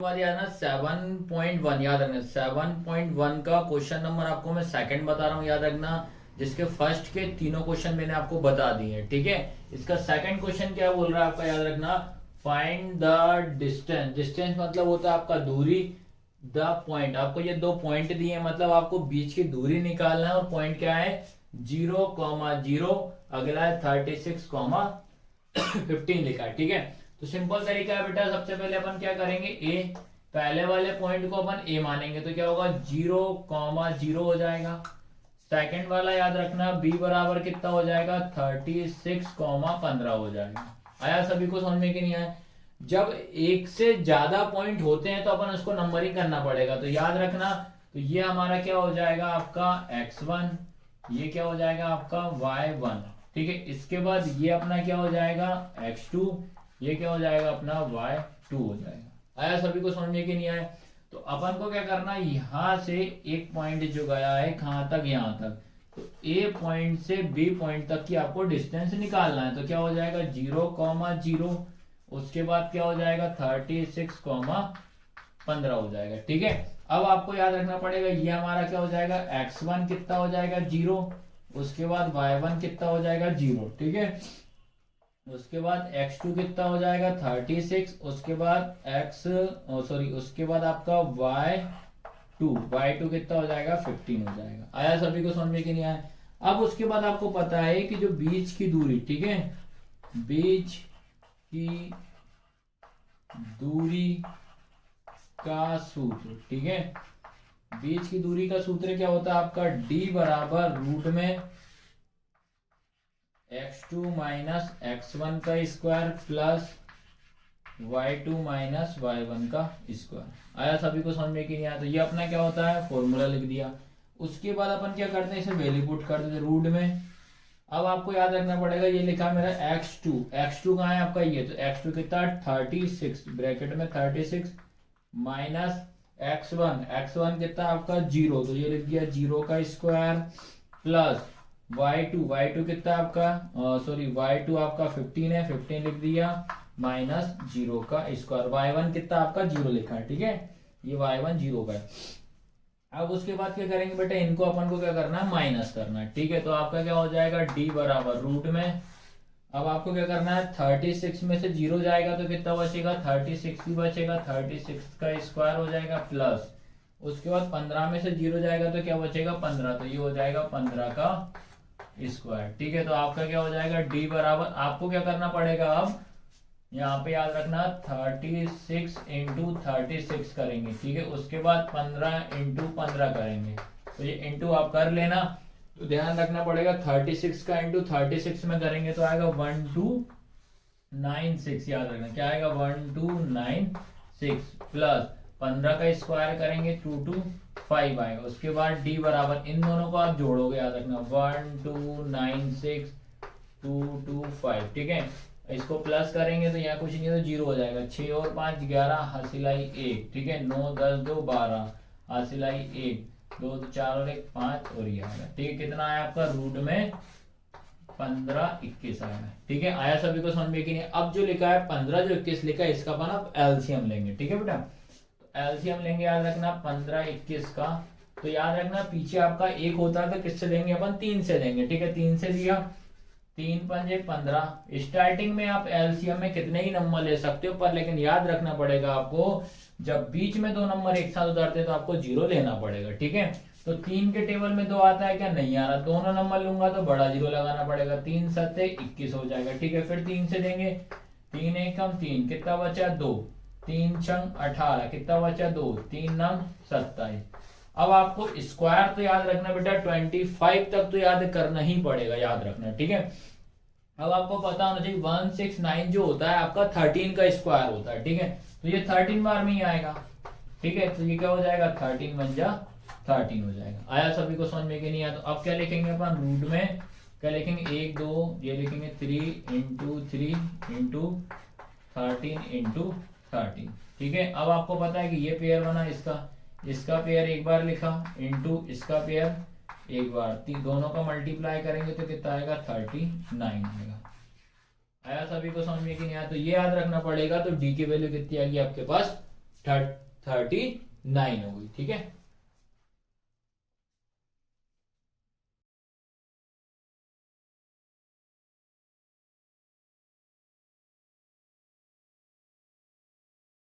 बाद याद ना 7.1 याद रखना। 7.1 का क्वेश्चन नंबर आपको मैं सेकंड बता रहा हूँ, याद रखना। जिसके फर्स्ट के तीनों क्वेश्चन मैंने आपको बता दिए हैं, ठीक है। इसका सेकंड क्वेश्चन क्या बोल रहा है आपका, याद रखना। Find the distance. डिस्टेंस मतलब होता है आपका दूरी। द पॉइंट, आपको ये दो पॉइंट दिए हैं, मतलब आपको बीच की दूरी निकालना है। और पॉइंट क्या है, 0,0। अगला है 36,15 लिखा है, ठीक है। तो सिंपल तरीका है बेटा, सबसे पहले अपन क्या करेंगे, ए पहले वाले पॉइंट को अपन ए मानेंगे, तो क्या होगा 0,0 हो जाएगा। सेकंड वाला याद रखना, बी बराबर कितना हो जाएगा, 36,15 हो जाएगा। आया सभी को समझ में कि नहीं आया। जब एक से ज्यादा पॉइंट होते हैं तो अपन उसको नंबरिंग करना पड़ेगा, तो याद रखना। तो ये हमारा क्या हो जाएगा आपका x1, ये क्या हो जाएगा आपका y1, ठीक है। इसके बाद ये अपना क्या हो जाएगा x2, ये क्या हो जाएगा अपना y2 हो जाएगा। आया सभी को समझ में कि नहीं आया। तो अपन को क्या करना है, यहां से एक पॉइंट जो गया है कहां तक, यहां तक। तो ए पॉइंट से बी पॉइंट तक की आपको डिस्टेंस निकालना है। तो क्या हो जाएगा 0,0, उसके बाद क्या हो जाएगा 36,15 हो जाएगा, ठीक है। अब आपको याद रखना पड़ेगा, ये हमारा क्या हो जाएगा x1 कितना हो जाएगा 0, उसके बाद y1 कितना हो जाएगा 0, ठीक है। उसके बाद x2 कितना हो जाएगा 36, उसके बाद उसके बाद आपका y2 कितना हो जाएगा 15 हो जाएगा। आया सभी को समझ में कि नहीं आया। अब उसके बाद आपको पता है कि जो बीच की दूरी, ठीक है, बीच की दूरी का सूत्र, ठीक है। बीच की दूरी का सूत्र क्या होता है आपका, d बराबर रूट में x2 माइनस x1 का square plus y2 minus y1 का स्क्वायर। आया सभी को समझ में कि नहीं आया। तो ये अपना क्या होता है, फॉर्मूला लिख दिया। उसके बाद अपन क्या करते हैं, इसे वैल्यू पुट कर देते रूट में। अब आपको याद रखना पड़ेगा, ये लिखा मेरा x2 कहाँ है आपका, ये तो x2 कितना 36, ब्रैकेट में 36 माइनस x1 कितना आपका 0, तो ये लिख दिया 0 का स्क्वायर प्लस y2 कितना आपका y2 आपका 15 है, 15 लिख दिया माइनस 0 का स्क्वायर। y1 कितना आपका 0 लिखा है, ठीक है, ये y1 0 का है। अब उसके बाद क्या करेंगे बेटा, इनको अपन को क्या करना है, माइनस करना है, ठीक है। तो आपका क्या हो जाएगा d बराबर रूट में, अब आपको क्या करना है 36 में से 0 जाएगा तो कितना बचेगा 36 ही बचेगा, 36 का स्क्वायर हो जाएगा प्लस उसके बाद 15 में से 0 जाएगा तो क्या बचेगा 15, तो ये हो जाएगा 15 का स्क्वायर, ठीक है। तो आपका क्या हो जाएगा d बराबर, आपको क्या करना पड़ेगा, अब यहाँ पे याद रखना 36 इंटू 36 करेंगे, ठीक है। उसके बाद 15 इंटू 15 करेंगे, तो ये इंटू आप कर लेना। तो ध्यान रखना पड़ेगा 36 का इंटू 36 में करेंगे तो आएगा 1296, याद रखना क्या आएगा 1296 प्लस 15 का स्क्वायर करेंगे 225 आएगा। उसके बाद d बराबर, इन दोनों को आप जोड़ोगे, याद रखना 1296 225, ठीक है। इसको प्लस करेंगे तो यहाँ कुछ नहीं तो 0 हो जाएगा, 6 और 5 11 हासिलाई 1, ठीक है, 9 10 2 12 हासिलाई 1 2 4 और 1 5 और ये आएगा, ठीक है। कितना आया आपका रूट में 15 21 आएगा, ठीक है। आया सभी को समझ में कि नहीं। अब जो लिखा है 15 जो 21 लिखा है इसका अपन अब एलसीएम लेंगे, ठीक है बेटा। तो एलसीएम लेंगे, याद रखना 15 21 का, तो याद रखना पीछे आपका 1 होता है तो किससे देंगे अपन 3 से देंगे, ठीक है। 3 से दिया, 3 पंजे 15। स्टार्टिंग में आप एलसीएम में कितने ही नंबर ले सकते हो, पर लेकिन याद रखना पड़ेगा आपको, जब बीच में दो नंबर एक साथ उतरते तो आपको 0 लेना पड़ेगा, ठीक है। तो 3 के टेबल में 2 आता है क्या, नहीं आ रहा, दोनों नंबर लूंगा तो बड़ा 0 लगाना पड़ेगा, 3 सत्ते 21 हो जाएगा, ठीक है। फिर 3 से देंगे, 3 एकम 3 कितना बचा 2, 3 छंग 18 कितना बचा 2, 3 नंग 27। अब आपको स्क्वायर तो याद रखना बेटा 25 तक तो याद करना ही पड़ेगा, याद रखना, ठीक है। अब आपको पता होना चाहिए 169 जो होता है आपका 13 का स्क्वायर होता है, ठीक है। तो ये 13 बार में ही आएगा, ठीक है। तो ये क्या हो जाएगा 13 बन जा 13 हो जाएगा। आया सभी को समझ में कि नहीं आया। तो अब क्या लिखेंगे अपन रूट में, क्या लिखेंगे 1 2, ये लिखेंगे 3 इंटू 3 इंटू 13 इंटू 13, ठीक है। अब आपको पता है कि ये पेयर बना, इसका पेयर एक बार लिखा इंटू इसका पेयर एक बार, दोनों का मल्टीप्लाई करेंगे तो कितना आएगा 39 आएगा। आया सभी को समझ में कि नहीं आया। तो ये याद रखना पड़ेगा। तो डी की वैल्यू कितनी आएगी आपके पास 39 हो गई, ठीक है।